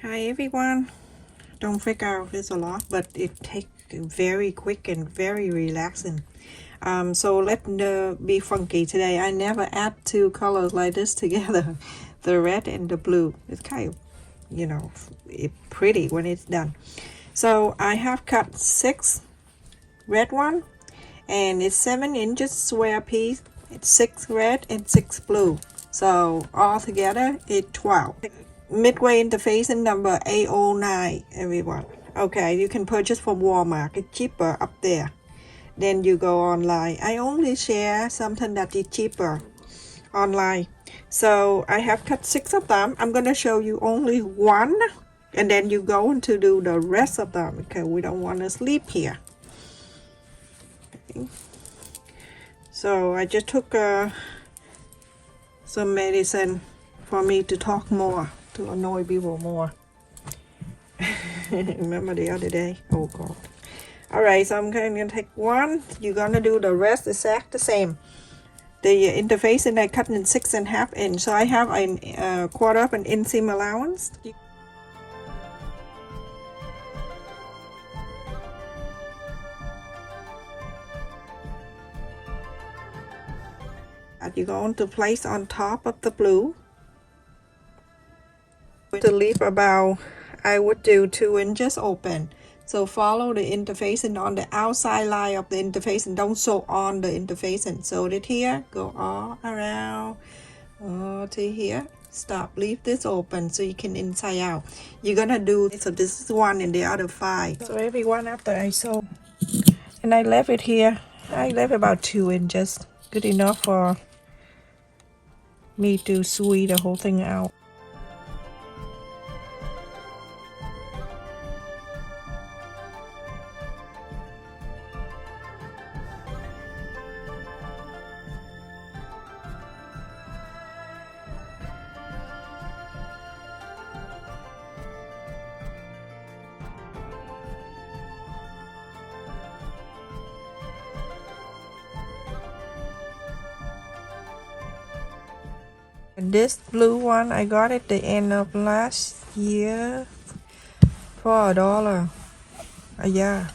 Hi everyone. Don't figure out this a lot, but it takes very quick and very relaxing. So let be funky today. I never add two colors like this together, the red and the blue. It's kind of, it's pretty when it's done. So I have cut 6 red one, and it's 7 inches square piece. It's 6 red and 6 blue. So all together it's 12. Midway interface and number 809, everyone. Okay, you can purchase from Walmart. It's cheaper up there. Then you go online. I only share something that is cheaper online. So I have cut 6 of them. I'm gonna show you only one, and then you go to do the rest of them because we don't want to sleep here. Okay. So I just took some medicine for me to talk more, to annoy people more. Remember the other day? Oh god. Alright, so I'm gonna take one. You're gonna do the rest exact the same. The interface, and I cut in 6.5 inch. So I have a quarter of an inch seam allowance. That you're going to place on top of the blue. To leave about, I would do 2 inches open. So follow the interfacing on the outside line of the interfacing. Don't sew on the interfacing. Sew it here, go all around to here. Stop, leave this open so you can inside out. You're gonna do, so this is 1 and the other 5. So every one after I sew, and I left it here. I left about 2 inches. Good enough for me to sew the whole thing out. And this blue one, I got it the end of last year for $1. Yeah,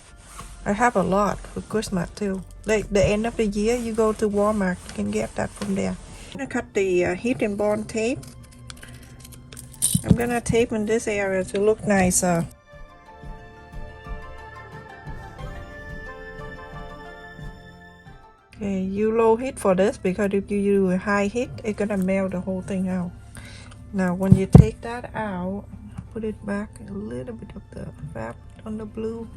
I have a lot for Christmas too. Like the end of the year, you go to Walmart, you can get that from there. I'm gonna cut the heat and bond tape. I'm gonna tape in this area to look nicer. Okay, you low heat for this because if you do a high heat, it's gonna melt the whole thing out. Now when you take that out, put it back a little bit of the fab on the blue.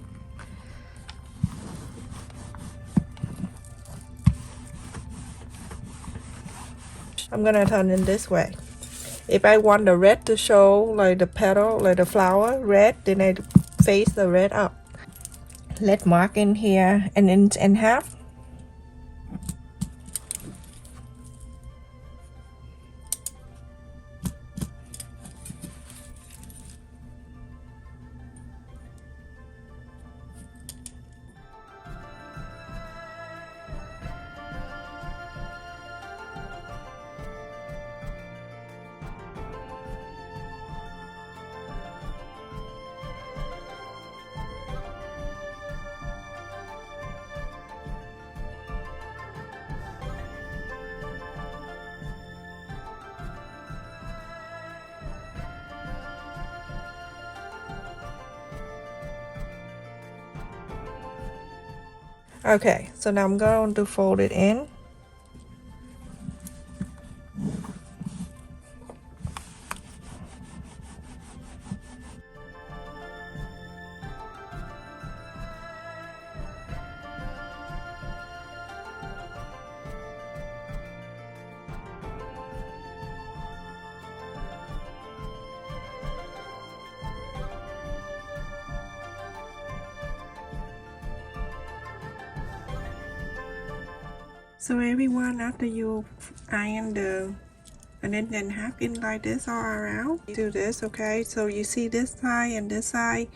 I'm gonna turn it this way. If I want the red to show like the petal, like the flower red, then I face the red up. Let's mark in here 1.5 inches. Okay, so now I'm going to fold it in. So everyone, after you iron the 1.5 inch like this all around, do this, okay? So you see this side and this side,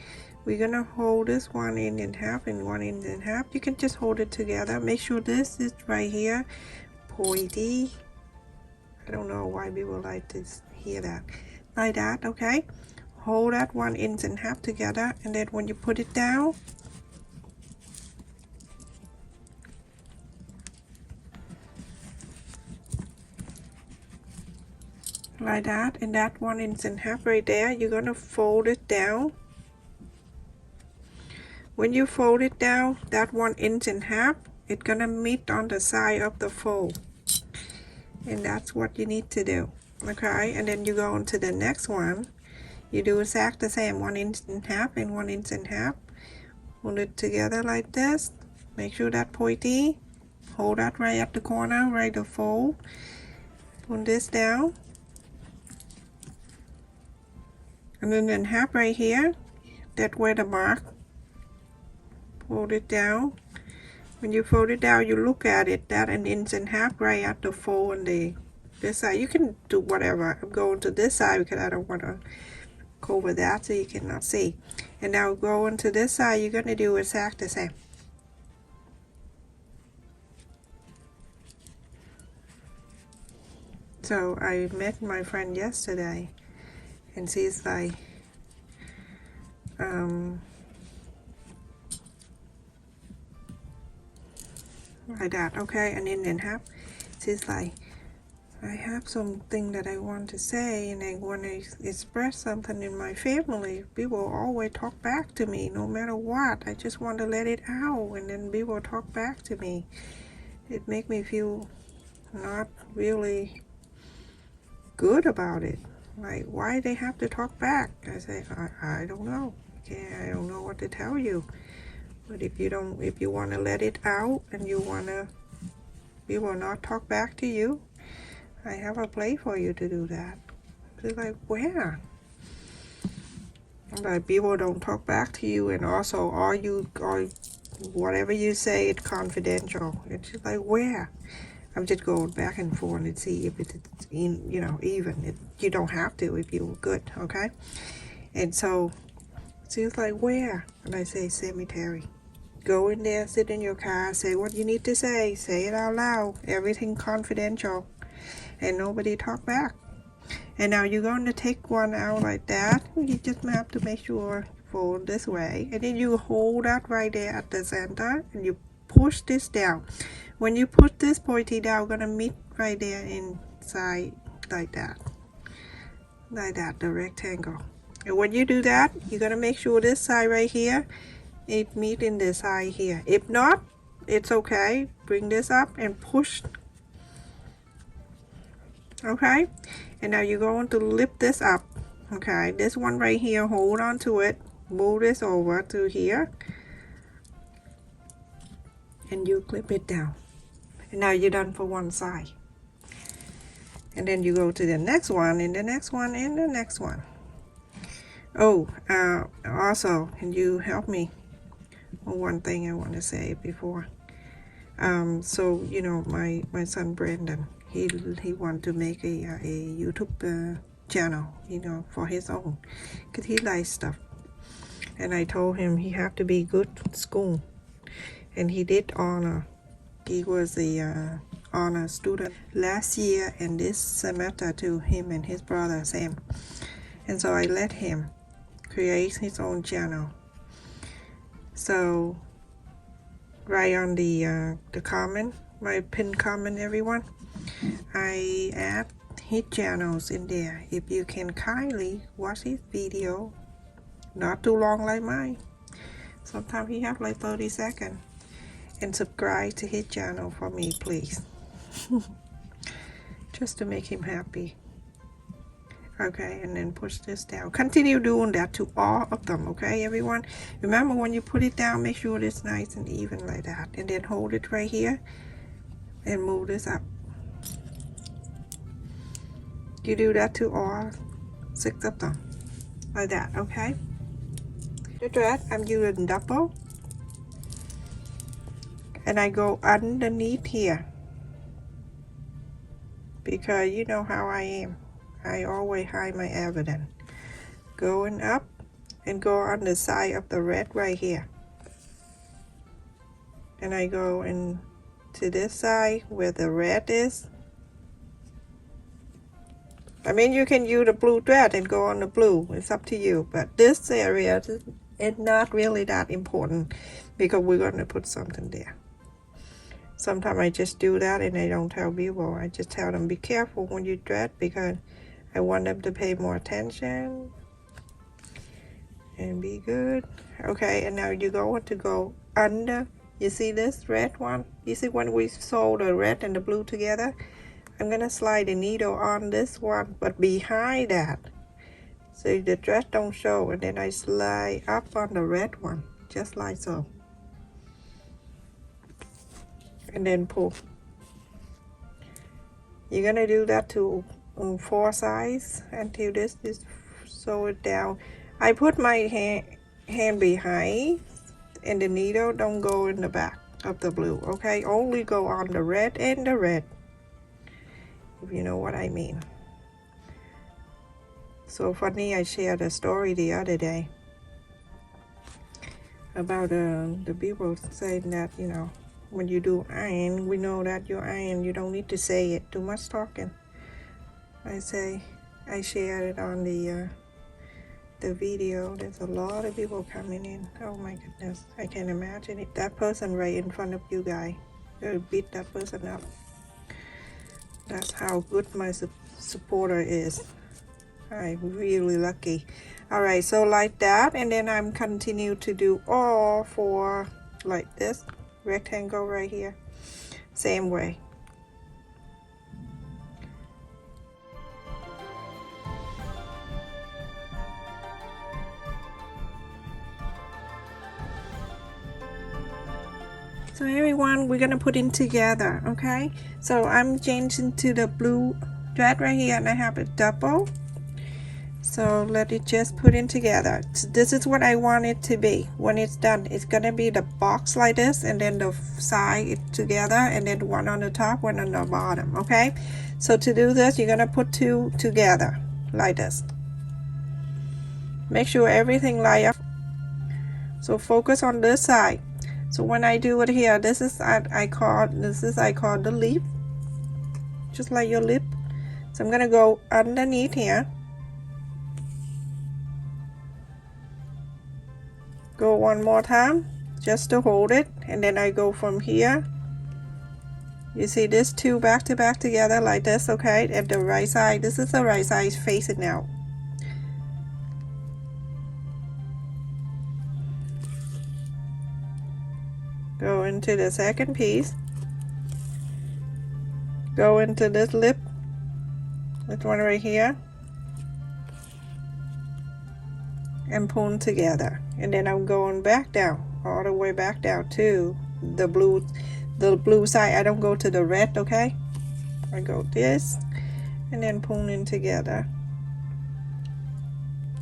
we're gonna hold this 1.5 inch and 1.5 inch. You can just hold it together. Make sure this is right here pointy. I don't know why people like to hear that like that. Okay, hold that 1.5 inch together, and then when you put it down, like that, and that 1.5 inch right there, you're gonna fold it down. When you fold it down, that 1.5 inch, it's gonna meet on the side of the fold, and that's what you need to do. Okay, and then you go on to the next one. You do exactly the same, 1.5 inch and 1.5 inch. Hold it together like this. Make sure that pointy. Hold that right at the corner, right the fold. Pull this down. And then half right here. That way the mark. Fold it down. When you fold it down, you look at it. That 1.5 inch right at the fold on this side. You can do whatever. I'm going to this side because I don't want to cover that so you cannot see. And now going to this side, you're going to do exactly the same. So I met my friend yesterday, and she's like, like that, okay, and then she's like, I have something that I want to say, and I want to express something in my family. People always talk back to me, no matter what. I just want to let it out, and then people talk back to me. It makes me feel not really good about it. Like, why they have to talk back? I say, I don't know. I don't know what to tell you. But if you want to let it out, and we will not talk back to you, I have a place for you to do that. It's like, where? Like, people don't talk back to you, and also or whatever you say, it's confidential. It's just like, where? I'm just going back and forth and see if it's in, even. You don't have to if you're good, okay? And so she's like, where? And I say, cemetery. Go in there, sit in your car, say what you need to say it out loud. Everything confidential, and nobody talk back. And now you're going to take one out like that. You just have to make sure fold this way, and then you hold that right there at the center, and you push this down. When you put this pointy down, gonna meet right there inside like that, the rectangle. And when you do that, you're gonna make sure this side right here, it meet in this side here. If not, it's okay. Bring this up and push. Okay, and now you're going to lift this up. Okay, this one right here, hold on to it. Move this over to here, and you clip it down. And now you're done for one side. And then you go to the next one, and the next one, and the next one. Oh, also, can you help me on one thing I want to say before? So my son Brandon, he want to make a YouTube channel, for his own, because he likes stuff. And I told him he have to be good at school, and he did honor. He was a honor student last year and this semester too, him and his brother Sam. And so I let him create his own channel. So right on the comment, my pinned comment, everyone, I add his channels in there. If you can kindly watch his video, not too long like mine. Sometimes he have like 30 seconds. And subscribe to his channel for me, please. Just to make him happy. Okay, and then push this down. Continue doing that to all of them, okay, everyone? Remember, when you put it down, make sure it's nice and even like that. And then hold it right here and move this up. You do that to all 6 of them. Like that, okay? The dress, I'm using double. And I go underneath here, because you know how I am. I always hide my evidence. Going up and go on the side of the red right here. And I go into this side where the red is. I mean, you can use the blue thread and go on the blue. It's up to you. But this area is not really that important because we're going to put something there. Sometimes I just do that and I don't tell people. I just tell them be careful when you thread because I want them to pay more attention and be good. Okay, and now you're going to go under. You see this red one? You see when we sew the red and the blue together? I'm gonna slide the needle on this one, but behind that, so the thread don't show, and then I slide up on the red one, just like so, and then pull. You're gonna do that to 4 sides until this is sew it down. I put my hand behind, and the needle don't go in the back of the blue. Okay, only go on the red and the red, if you know what I mean. So funny, I shared a story the other day about the people saying that, you know, when you do iron, we know that you iron, you don't need to say it, too much talking. I shared it on the video. There's a lot of people coming in. Oh my goodness, I can imagine it. That person right in front of you guys, you beat that person up. That's how good my supporter is. I'm really lucky. All right, so like that, and then I'm continue to do all 4 like this rectangle right here, same way. So everyone, we're gonna put in together, okay? So I'm changing to the blue thread right here, and I have a double. So let it just put in together. This is what I want it to be. When it's done, it's gonna be the box like this, and then the side it together, and then one on the top, one on the bottom, okay? So to do this, you're gonna put 2 together like this. Make sure everything line up. So focus on this side. So when I do it here, this is I call the leaf, just like your lip. So I'm gonna go underneath here, go one more time just to hold it, and then I go from here. You see this 2 back to back together like this, okay? At the right side, this is the right side facing out. Go into the second piece, go into this lip, this one right here, and pull together, and then I'm going back down, all the way back down to the blue side. I don't go to the red, okay? I go this, and then pull in together.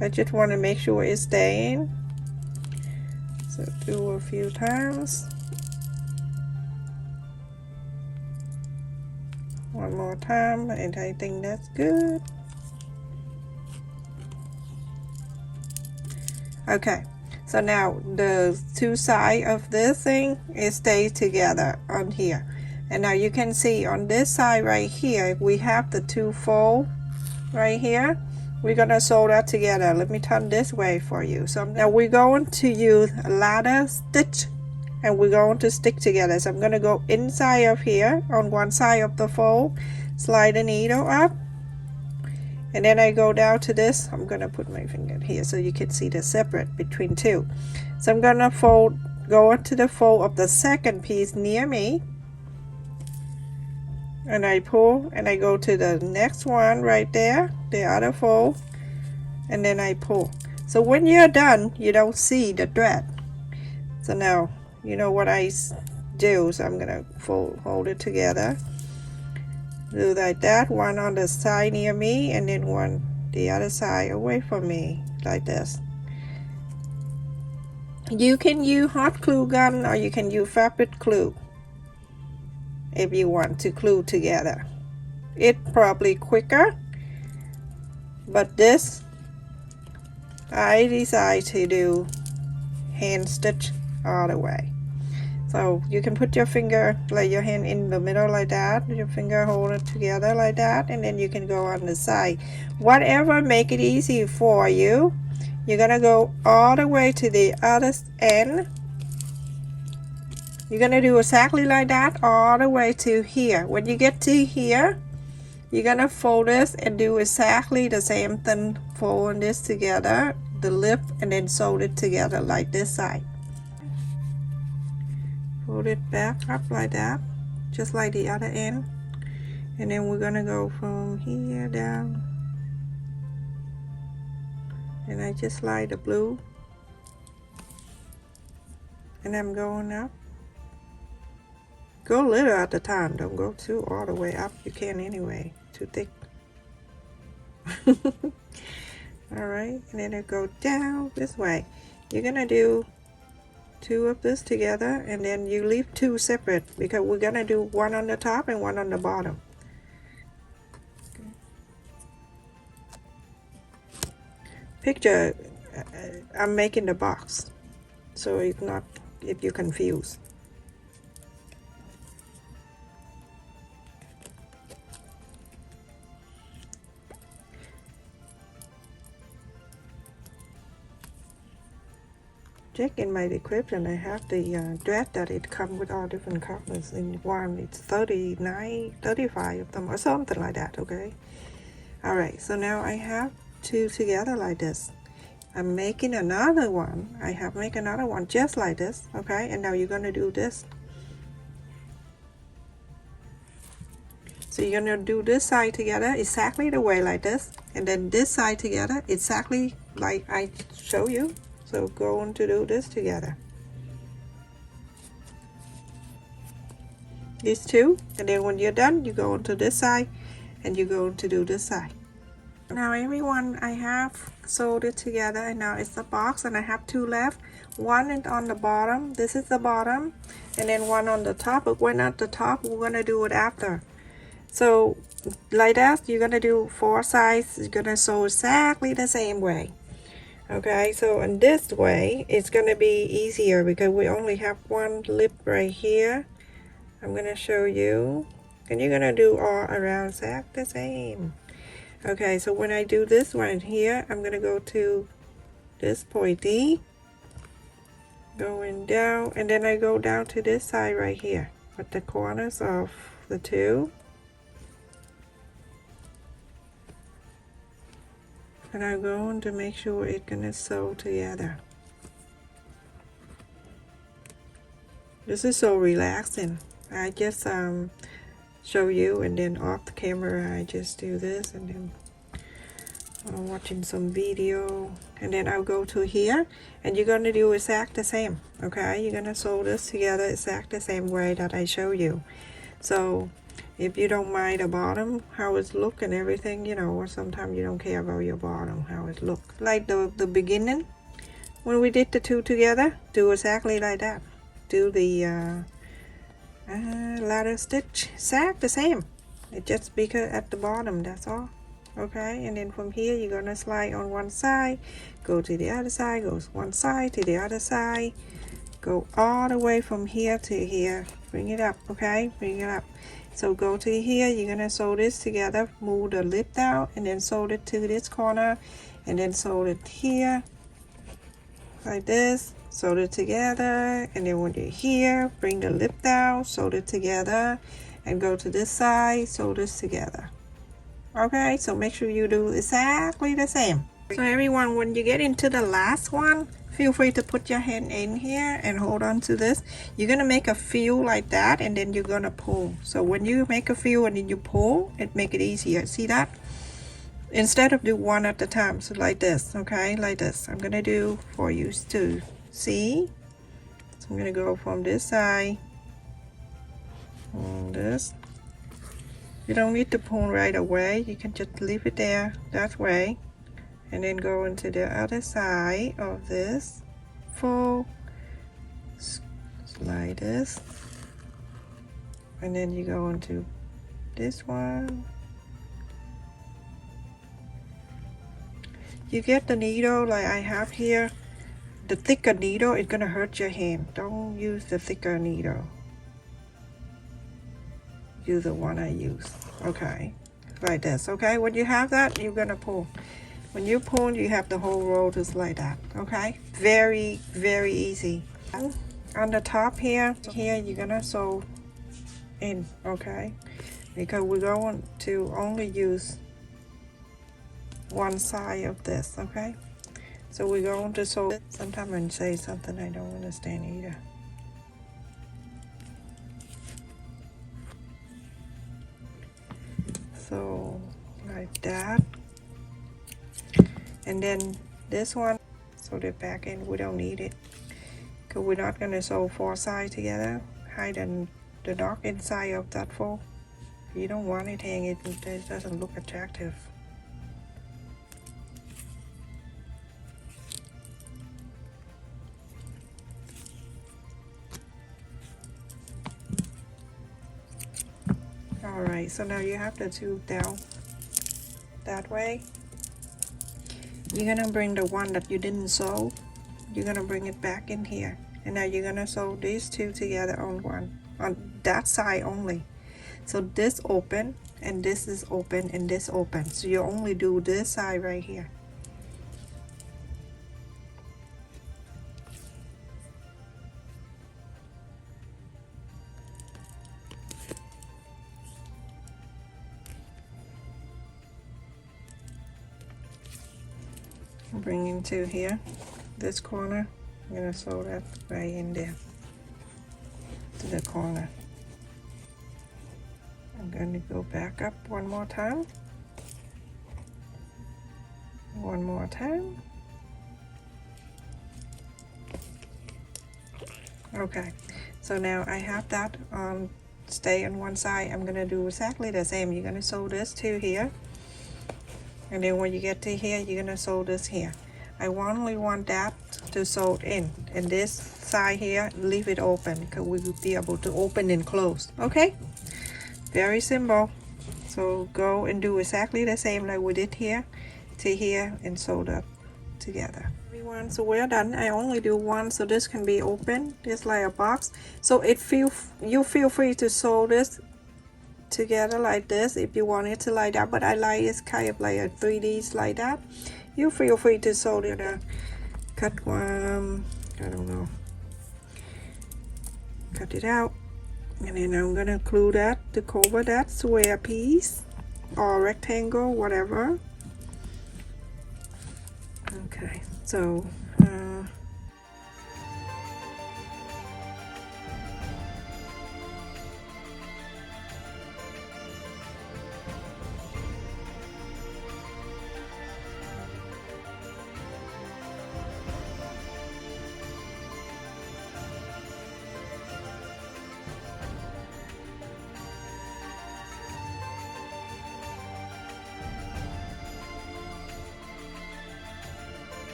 I just want to make sure it's staying, so do a few times. One more time, and I think that's good. Okay, so now the 2 sides of this thing is stay together on here, and now you can see on this side right here we have the 2 fold right here. We're gonna sew that together. Let me turn this way for you. So now we're going to use a ladder stitch, and we're going to stick together. So I'm going to go inside of here on one side of the fold, slide the needle up, and then I go down to this. I'm going to put my finger here so you can see the separate between 2. So I'm going to go into the fold of the second piece near me, and I pull, and I go to the next one right there, the other fold, and then I pull. So when you're done, you don't see the thread. So now you know what I do. So I'm gonna hold it together, do like that, one on the side near me, and then one the other side away from me, like this. You can use hot glue gun, or you can use fabric glue if you want to glue together. It's probably quicker, but this I decide to do hand stitch all the way. So you can put your finger, like your hand in the middle like that, your finger hold it together like that, and then you can go on the side. Whatever make it easy for you. You're gonna go all the way to the other end. You're gonna do exactly like that all the way to here. When you get to here, you're gonna fold this and do exactly the same thing, folding this together, the lip, and then sew it together like this side. Fold it back up like that, just like the other end, and then we're gonna go from here down, and I just like the blue, and I'm going up. Go a little at a time, don't go too all the way up, you can anyway, too thick. Alright, and then I go down this way. You're gonna do 2 of this together, and then you leave 2 separate because we're gonna do 1 on the top and 1 on the bottom. Okay. Picture, I'm making the box, so it's not, if you're confused. Check in my description, I have the dress that it comes with all different colors. In one it's 39, 35 of them or something like that, okay? Alright, so now I have 2 together like this. I'm making another one. I have make another one just like this, okay? And now you're gonna do this. So you're gonna do this side together exactly the way like this, and then this side together exactly like I show you. So going to do this together. These 2, and then when you're done, you go into this side, and you go to do this side. Now everyone, I have sewed it together, and now it's the box, and I have 2 left. 1 is on the bottom. This is the bottom, and then 1 on the top. But when at the top, we're gonna do it after. So like that, you're gonna do 4 sides. You're gonna sew exactly the same way. Okay, so in this way it's gonna be easier because we only have 1 lip right here. I'm gonna show you, and you're gonna do all around exactly the same. Okay, so when I do this one here, I'm gonna go to this pointy, going down, and then I go down to this side right here at the corners of the 2. And I'm going to make sure it's gonna sew together. This is so relaxing. I just show you, and then off the camera I just do this, and then I'm watching some video, and then I'll go to here, and you're gonna do exactly the same. Okay, you're gonna sew this together exactly the same way that I show you. So if you don't mind the bottom, how it look and everything, you know, or sometimes you don't care about your bottom, how it look. Like the beginning, when we did the 2 together, do exactly like that. Do the ladder stitch, exact the same. It just bigger at the bottom, that's all. Okay, and then from here, you're gonna slide on one side, go to the other side, goes one side to the other side, go all the way from here to here. Bring it up, okay, bring it up. So go to here, you're gonna sew this together, move the lip down, and then sew it to this corner, and then sew it here, like this, sew it together, and then when you're here, bring the lip down, sew it together, and go to this side, sew this together. Okay, so make sure you do exactly the same. So everyone, when you get into the last one, feel free to put your hand in here and hold on to this. You're gonna make a feel like that, and then you're gonna pull. So when you make a feel and then you pull, it make it easier. See that? Instead of do 1 at a time, so like this, okay, like this. I'm gonna do for you to see. So I'm gonna go from this side, on this. You don't need to pull right away. You can just leave it there that way. And then go into the other side of this, fold, slide this, and then you go into this one. You get the needle like I have here, the thicker needle, it's gonna hurt your hand. Don't use the thicker needle. Use the one I use. Okay, like this. Okay, when you have that, you're gonna pull. When you pull, you have the whole roll just like that. Okay, very, very easy. On the top here, you're gonna sew in. Okay, because we're going to only use one side of this. Okay, so we're going to sew. Sometimes I say something I don't understand either. So like that, and then this one, so the back end we don't need it because we're not going to sew four sides together. Hide the dark inside of that fold. You don't want it hanging, it doesn't look attractive. Alright, so now you have the tube down that way. You're gonna bring the one that you didn't sew, you're gonna bring it back in here, and now you're gonna sew these two together on that side only. So this open, and this is open, and this open, so you only do this side right here. Bring into here, this corner, I'm gonna sew that right in there to the corner. I'm going to go back up one more time. One more time. Okay, so now I have that stay on one side. I'm gonna do exactly the same. You're gonna sew this to here, and then when you get to here, you're gonna sew this here. I only want that to sew in, and this side here, leave it open because we will be able to open and close. Okay, very simple. So go and do exactly the same like we did here to here and sew that together. Everyone, so we're done. I only do one, so this can be open just like a box. So you feel free to sew this together like this if you want it to like that, but I like it's kind of like a 3D like that. You feel free to sew it. Cut one, I don't know, cut it out, and then I'm gonna glue that to cover that square piece or rectangle, whatever. Okay, so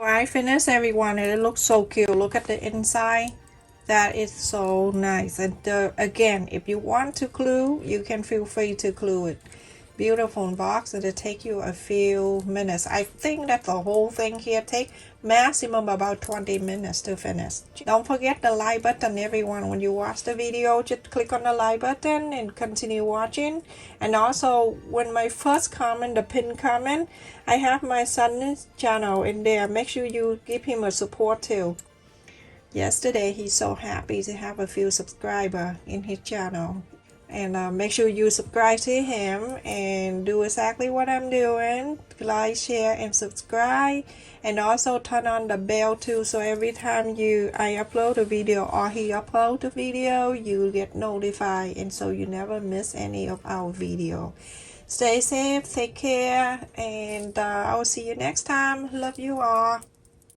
I finished everyone, and it looks so cute. Look at the inside. That is so nice. And again, if you want to glue, you can feel free to glue it. Beautiful box. It'll take you a few minutes. I think that the whole thing here take maximum about 20 minutes to finish. Don't forget the like button, everyone. When you watch the video, just click on the like button and continue watching. And also, when my first comment, the pinned comment, I have my son's channel in there. Make sure you give him a support too. Yesterday, he's so happy to have a few subscribers in his channel. And make sure you subscribe to him and do exactly what I'm doing. Like, share, and subscribe. And also turn on the bell too, so every time I upload a video or he uploads a video, you get notified, and so you never miss any of our video. Stay safe, take care, and I'll see you next time. Love you all.